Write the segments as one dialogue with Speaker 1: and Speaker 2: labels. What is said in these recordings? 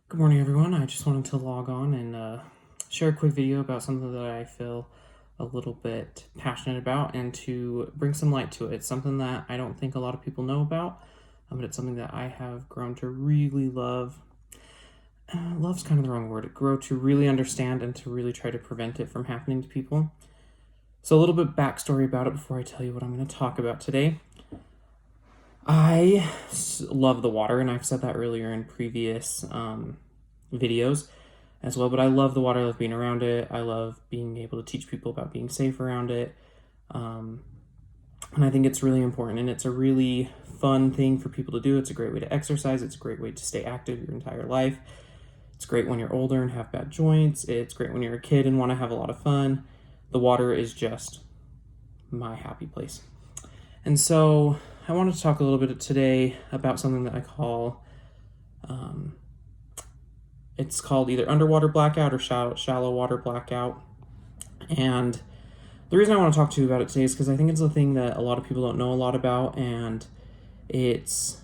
Speaker 1: Good morning, everyone. I just wanted to log on and share a quick video about something that I feel a little bit passionate about and to bring some light to it. It's something that I don't think a lot of people know about, but it's something that I have grown to really love. Love's kind of the wrong word. Grow to really understand and to really try to prevent it from happening to people. So, a little bit backstory about it before I tell you what I'm going to talk about today. I love the water, and I've said that earlier in previous videos as well, but I love the water. I love being around it. I love being able to teach people about being safe around it. And I think it's really important, and it's a really fun thing for people to do. It's a great way to exercise. It's a great way to stay active your entire life. It's great when you're older and have bad joints. It's great when you're a kid and want to have a lot of fun. The water is just my happy place. And so I wanted to talk a little bit today about something that I call, it's called either underwater blackout or shallow water blackout. And the reason I want to talk to you about it today is because I think it's a thing that a lot of people don't know a lot about, and it's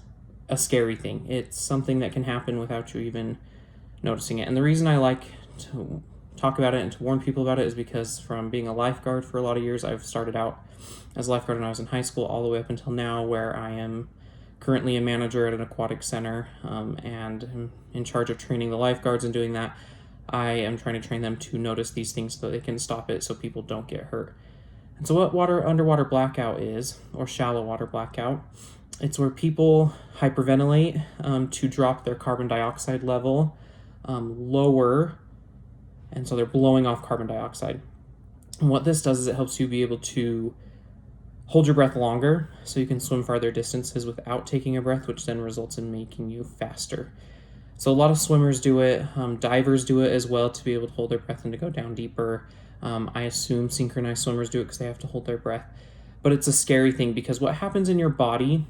Speaker 1: a scary thing. It's something that can happen without you even noticing it. And the reason I like to talk about it and to warn people about it is because from being a lifeguard for a lot of years, I've started out as a lifeguard when I was in high school all the way up until now, where I am currently a manager at an aquatic center and am in charge of training the lifeguards. And doing that, I am trying to train them to notice these things so they can stop it so people don't get hurt. And so what underwater blackout is, or shallow water blackout, it's where people hyperventilate to drop their carbon dioxide level lower, and so they're blowing off carbon dioxide. And what this does is it helps you be able to hold your breath longer so you can swim farther distances without taking a breath, which then results in making you faster. So a lot of swimmers do it, divers do it as well to be able to hold their breath and to go down deeper. I assume synchronized swimmers do it because they have to hold their breath. But it's a scary thing because what happens in your body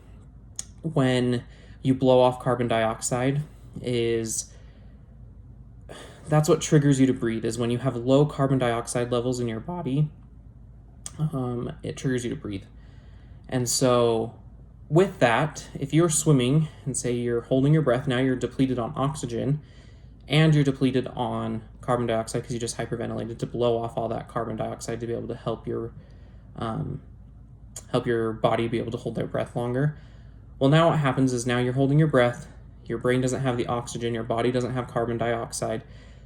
Speaker 1: when you blow off carbon dioxide is that's what triggers you to breathe. Is when you have low carbon dioxide levels in your body, it triggers you to breathe. And so with that, if you're swimming and say you're holding your breath, now you're depleted on oxygen and you're depleted on carbon dioxide because you just hyperventilated to blow off all that carbon dioxide to be able to help your body be able to hold their breath longer. Well, now what happens is now you're holding your breath, your brain doesn't have the oxygen, your body doesn't have carbon dioxide,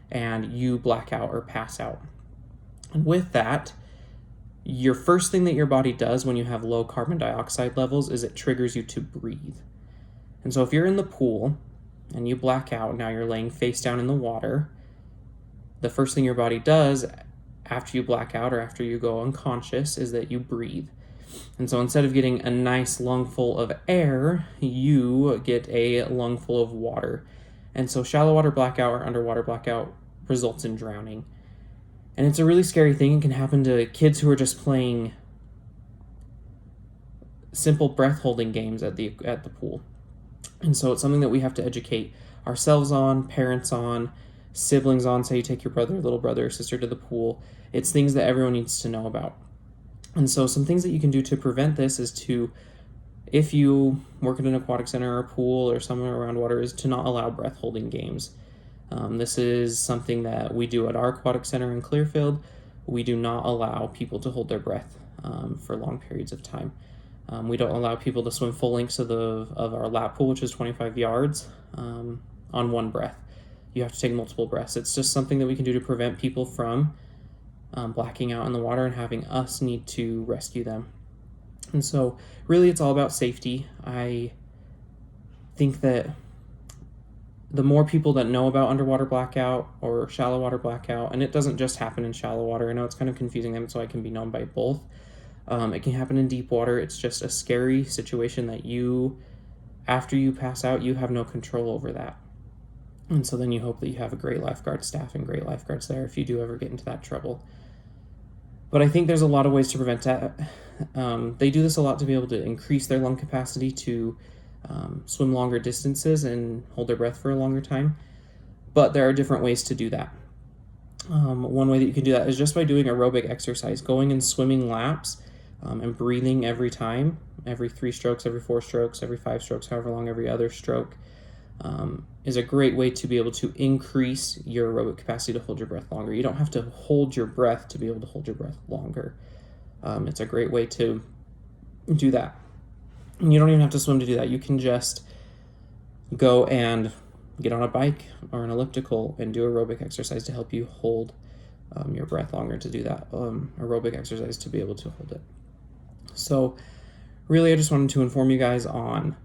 Speaker 1: and you black out or pass out. And with that, your first thing that your body does when you have low carbon dioxide levels is it triggers you to breathe. And so if you're in the pool and you black out, now you're laying face down in the water, the first thing your body does after you black out or after you go unconscious is that you breathe. And so instead of getting a nice lungful of air, you get a lungful of water. And so shallow water blackout or underwater blackout results in drowning. And it's a really scary thing. It can happen to kids who are just playing simple breath holding games at the pool. And so it's something that we have to educate ourselves on, parents on, siblings on. Say you take your brother, little brother or sister to the pool. It's things that everyone needs to know about. And so some things that you can do to prevent this is to, if you work at an aquatic center or a pool or somewhere around water, is to not allow breath holding games. This is something that we do at our aquatic center in Clearfield. We do not allow people to hold their breath for long periods of time. We don't allow people to swim full lengths of our lap pool, which is 25 yards, on one breath. You have to take multiple breaths. It's just something that we can do to prevent people from blacking out in the water and having us need to rescue them. And so really it's all about safety. I think that the more people that know about underwater blackout or shallow water blackout, and it doesn't just happen in shallow water. I know it's kind of confusing them, so I can be known by both. It can happen in deep water. It's just a scary situation that after you pass out, you have no control over that. And so then you hope that you have a great lifeguard staff and great lifeguards there if you do ever get into that trouble. But I think there's a lot of ways to prevent that. They do this a lot to be able to increase their lung capacity to swim longer distances and hold their breath for a longer time. But there are different ways to do that. One way that you can do that is just by doing aerobic exercise, going and swimming laps and breathing every time, every 3 strokes, every 4 strokes, every 5 strokes, however long every other stroke. is a great way to be able to increase your aerobic capacity to hold your breath longer. You don't have to hold your breath to be able to hold your breath longer. It's a great way to do that. And you don't even have to swim to do that. You can just go and get on a bike or an elliptical and do aerobic exercise to help you hold your breath longer, to do that aerobic exercise to be able to hold it. So really, I just wanted to inform you guys on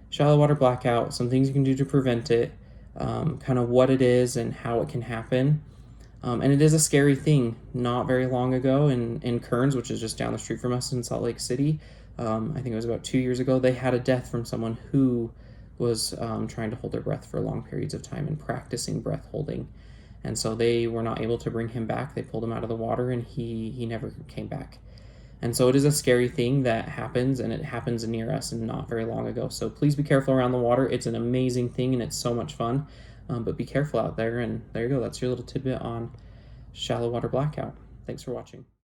Speaker 1: shallow water blackout, some things you can do to prevent it, kind of what it is and how it can happen. And it is a scary thing. Not very long ago in Kearns, which is just down the street from us in Salt Lake City, I think it was about 2 years ago, they had a death from someone who was trying to hold their breath for long periods of time and practicing breath holding. And so they were not able to bring him back. They pulled him out of the water and he never came back. And so it is a scary thing that happens, and it happens near us and not very long ago. So please be careful around the water. It's an amazing thing and it's so much fun. But be careful out there. And there you go. That's your little tidbit on shallow water blackout. Thanks for watching.